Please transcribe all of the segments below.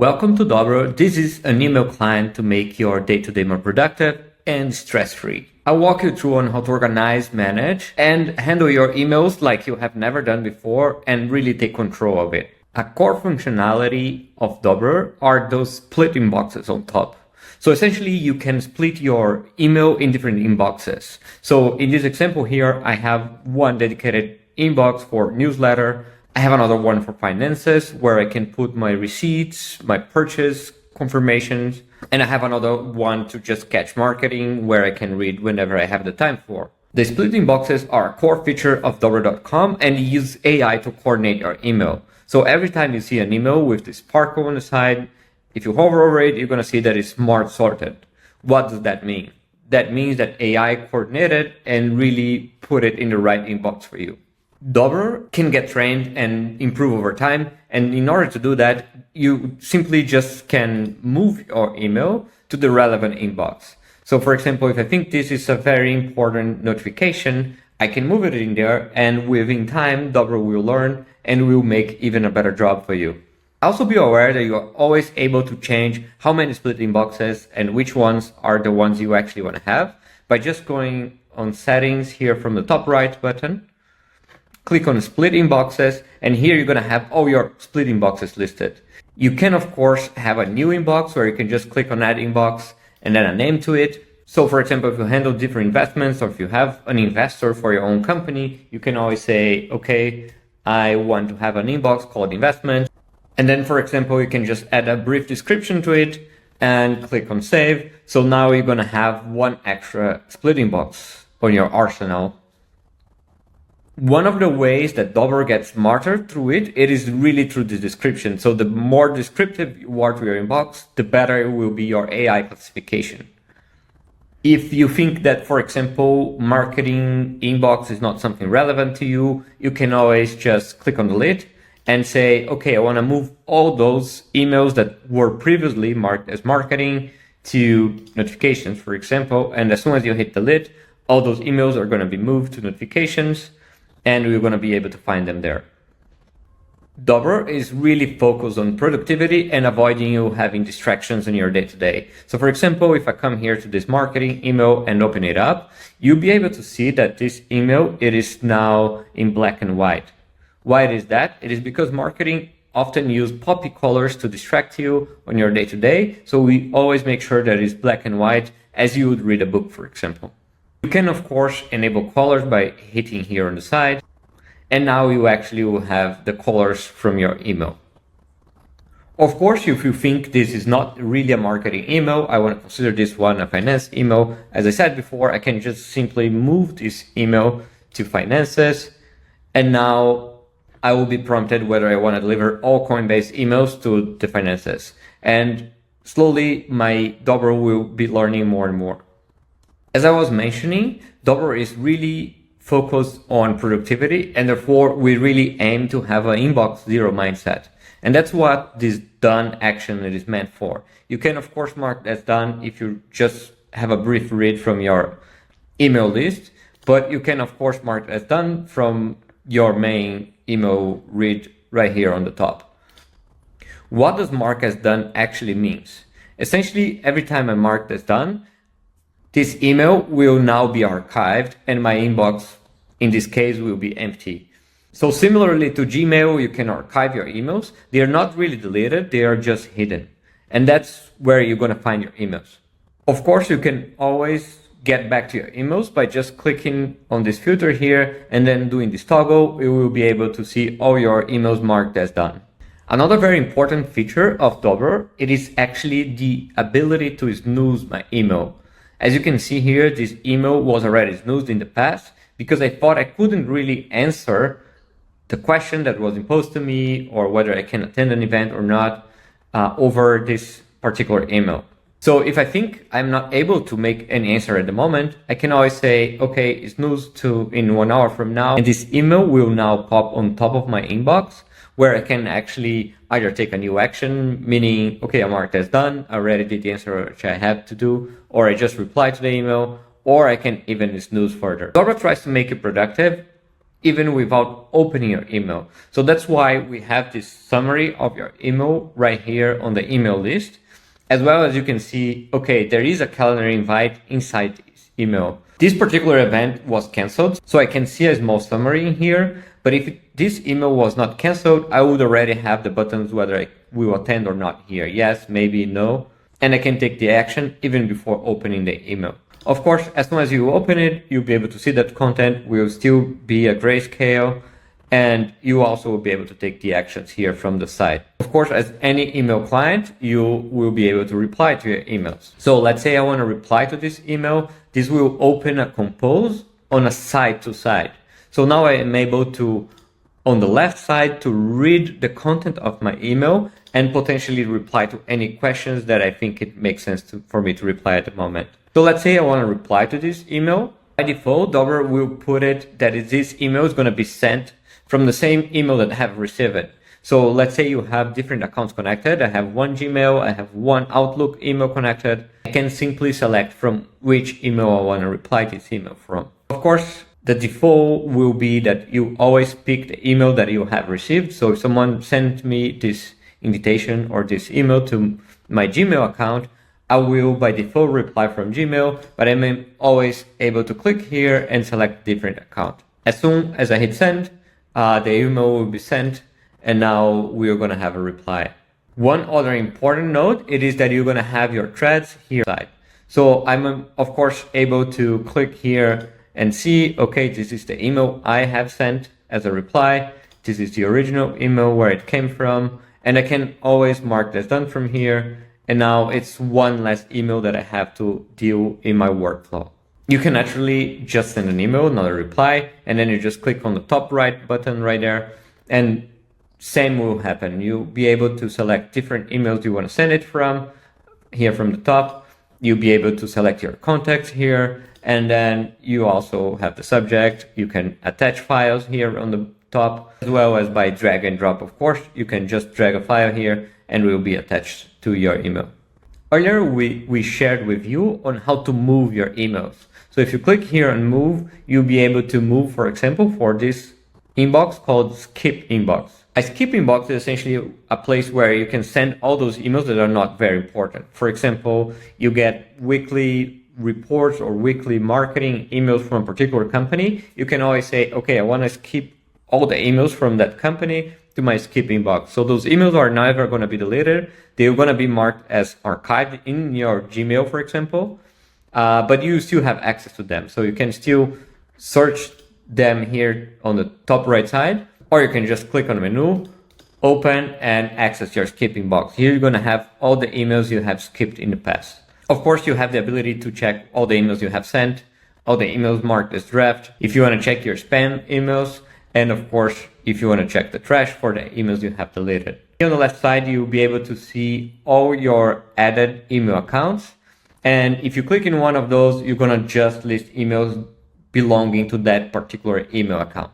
Welcome to dobror. This is an email client to make your day-to-day more productive and stress-free. I'll walk you through on how to organize, manage, and handle your emails like you have never done before and really take control of it. A core functionality of dobror are those split inboxes on top. So essentially you can split your email in different inboxes. So in this example here, I have one dedicated inbox for newsletter. I have another one for finances where I can put my receipts, my purchase confirmations, and I have another one to just catch marketing where I can read whenever I have the time for. The split inboxes are a core feature of dobror.com and use AI to coordinate your email. So every time you see an email with this sparkle on the side, if you hover over it, you're going to see that it's smart sorted. What does that mean? That means that AI coordinated and really put it in the right inbox for you. Dobror can get trained and improve over time. And in order to do that, you simply just can move your email to the relevant inbox. So for example, if I think this is a very important notification, I can move it in there, and within time, dobror will learn and will make even a better job for you. Also be aware that you are always able to change how many split inboxes and which ones are the ones you actually want to have by just going on settings here from the top right button. Click on split inboxes, and here you're going to have all your split inboxes listed. You can, of course, have a new inbox where you can just click on add inbox and then a name to it. So for example, if you handle different investments or if you have an investor for your own company, you can always say, okay, I want to have an inbox called investment. And then, for example, you can just add a brief description to it and click on save. So now you're going to have one extra split inbox on your arsenal. One of the ways that dobror gets smarter through it is really through the description. So the more descriptive you are to your inbox, the better it will be your AI classification. If you think that, for example, marketing inbox is not something relevant to you, you can always just click on the lid and say, okay, I want to move all those emails that were previously marked as marketing to notifications, for example. And as soon as you hit the lid, all those emails are going to be moved to notifications, and we're going to be able to find them there. Dobror is really focused on productivity and avoiding you having distractions in your day-to-day. So for example, if I come here to this marketing email and open it up, you'll be able to see that this email, it is now in black and white. Why is that? It is because marketing often use poppy colors to distract you on your day-to-day. So we always make sure that it's black and white as you would read a book, for example. You can, of course, enable colors by hitting here on the side. And now you actually will have the colors from your email. Of course, if you think this is not really a marketing email, I want to consider this one a finance email. As I said before, I can just simply move this email to finances. And now I will be prompted whether I want to deliver all Coinbase emails to the finances. And slowly my dobror will be learning more and more. As I was mentioning, dobror is really focused on productivity, and therefore we really aim to have an inbox zero mindset. And that's what this done action is meant for. You can, of course, mark as done if you just have a brief read from your email list, but you can, of course, mark as done from your main email read right here on the top. What does mark as done actually means? Essentially, every time I mark as done, this email will now be archived and my inbox, in this case, will be empty. So similarly to Gmail, you can archive your emails. They are not really deleted, they are just hidden. And that's where you're going to find your emails. Of course, you can always get back to your emails by just clicking on this filter here and then doing this toggle. You will be able to see all your emails marked as done. Another very important feature of dobror, it is actually the ability to snooze my email. As you can see here, this email was already snoozed in the past because I thought I couldn't really answer the question that was imposed to me or whether I can attend an event or not over this particular email. So if I think I'm not able to make any answer at the moment, I can always say, okay, snooze to in 1 hour from now. And this email will now pop on top of my inbox where I can actually either take a new action, meaning, okay, I marked as done, I already did the answer which I have to do, or I just reply to the email, or I can even snooze further. Dobror tries to make you productive even without opening your email. So that's why we have this summary of your email right here on the email list. As well as you can see, okay, there is a calendar invite inside this email. This particular event was canceled, so I can see a small summary in here. But if this email was not canceled, I would already have the buttons whether I will attend or not here. Yes, maybe, no. And I can take the action even before opening the email. Of course, as soon as you open it, you'll be able to see that content will still be a grayscale, and you also will be able to take the actions here from the side. Of course, as any email client, you will be able to reply to your emails. So let's say I want to reply to this email. This will open a compose on a side to side. So now I am able to, on the left side, to read the content of my email and potentially reply to any questions that I think it makes sense for me to reply at the moment. So let's say I want to reply to this email. By default, Dobror will put it that this email is going to be sent from the same email that I have received it. So let's say you have different accounts connected. I have one Gmail, I have one Outlook email connected. I can simply select from which email I want to reply this email from. Of course, the default will be that you always pick the email that you have received. So if someone sent me this invitation or this email to my Gmail account, I will by default reply from Gmail, but I'm always able to click here and select different account. As soon as I hit send, the email will be sent, and now we're going to have a reply. One other important note, it is that you're going to have your threads here. So I'm of course able to click here and see, okay, this is the email I have sent as a reply. This is the original email where it came from, and I can always mark this done from here. And now it's one less email that I have to deal in my workflow. You can actually just send an email, not a reply, and then you just click on the top right button right there, and same will happen. You'll be able to select different emails you want to send it from. Here from the top, you'll be able to select your contacts here, and then you also have the subject. You can attach files here on the top, as well as by drag and drop. Of course, you can just drag a file here and it will be attached to your email. Earlier, we shared with you on how to move your emails. So if you click here and move, you'll be able to move, for example, for this inbox called skip inbox. A skip inbox is essentially a place where you can send all those emails that are not very important. For example, you get weekly reports or weekly marketing emails from a particular company. You can always say, okay, I want to skip all the emails from that company to my skip inbox. So those emails are never going to be deleted. They're going to be marked as archived in your Gmail, for example, but you still have access to them. So you can still search them here on the top right side, or you can just click on the menu, open, and access your skip inbox. Here you're going to have all the emails you have skipped in the past. Of course, you have the ability to check all the emails you have sent, all the emails marked as draft, if you want to check your spam emails, and of course, if you want to check the trash for the emails you have deleted. Here on the left side, you'll be able to see all your added email accounts. And if you click in one of those, you're going to just list emails belonging to that particular email account.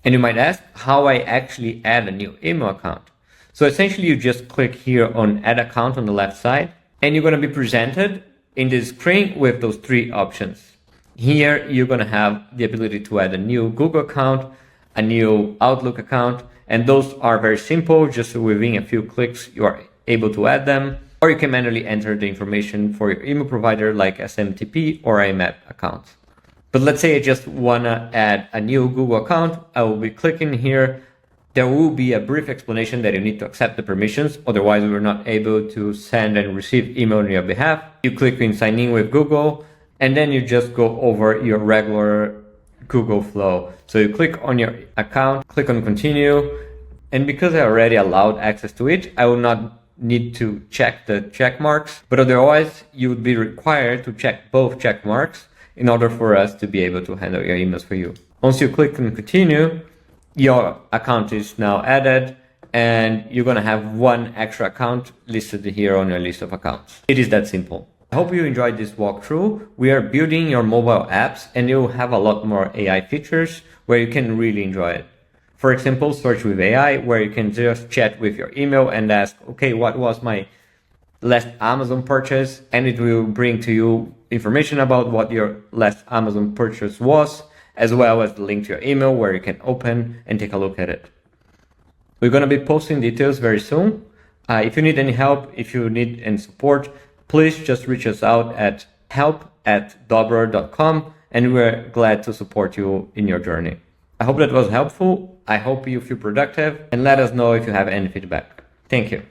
And you might ask how I actually add a new email account. So essentially, you just click here on add account on the left side, and you're going to be presented in this screen with those three options. Here, you're going to have the ability to add a new Google account, a new Outlook account, and those are very simple. Just within a few clicks, you are able to add them, or you can manually enter the information for your email provider like SMTP or IMAP accounts. But let's say I just want to add a new Google account. I will be clicking here. There will be a brief explanation that you need to accept the permissions, otherwise we're not able to send and receive email on your behalf. You click in sign in with Google, and then you just go over your regular Google flow. So you click on your account, click on continue, and because I already allowed access to it, I will not need to check the check marks, but otherwise you would be required to check both check marks in order for us to be able to handle your emails for you. Once you click on continue, your account is now added, and you're going to have one extra account listed here on your list of accounts. It is that simple. I hope you enjoyed this walkthrough. We are building your mobile apps, and you'll have a lot more AI features where you can really enjoy it. For example, search with AI, where you can just chat with your email and ask, okay, what was my last Amazon purchase? And it will bring to you information about what your last Amazon purchase was, as well as the link to your email where you can open and take a look at it. We're going to be posting details very soon. If you need any help, if you need any support, please just reach us out at help@dobror.com, and we're glad to support you in your journey. I hope that was helpful. I hope you feel productive, and let us know if you have any feedback. Thank you.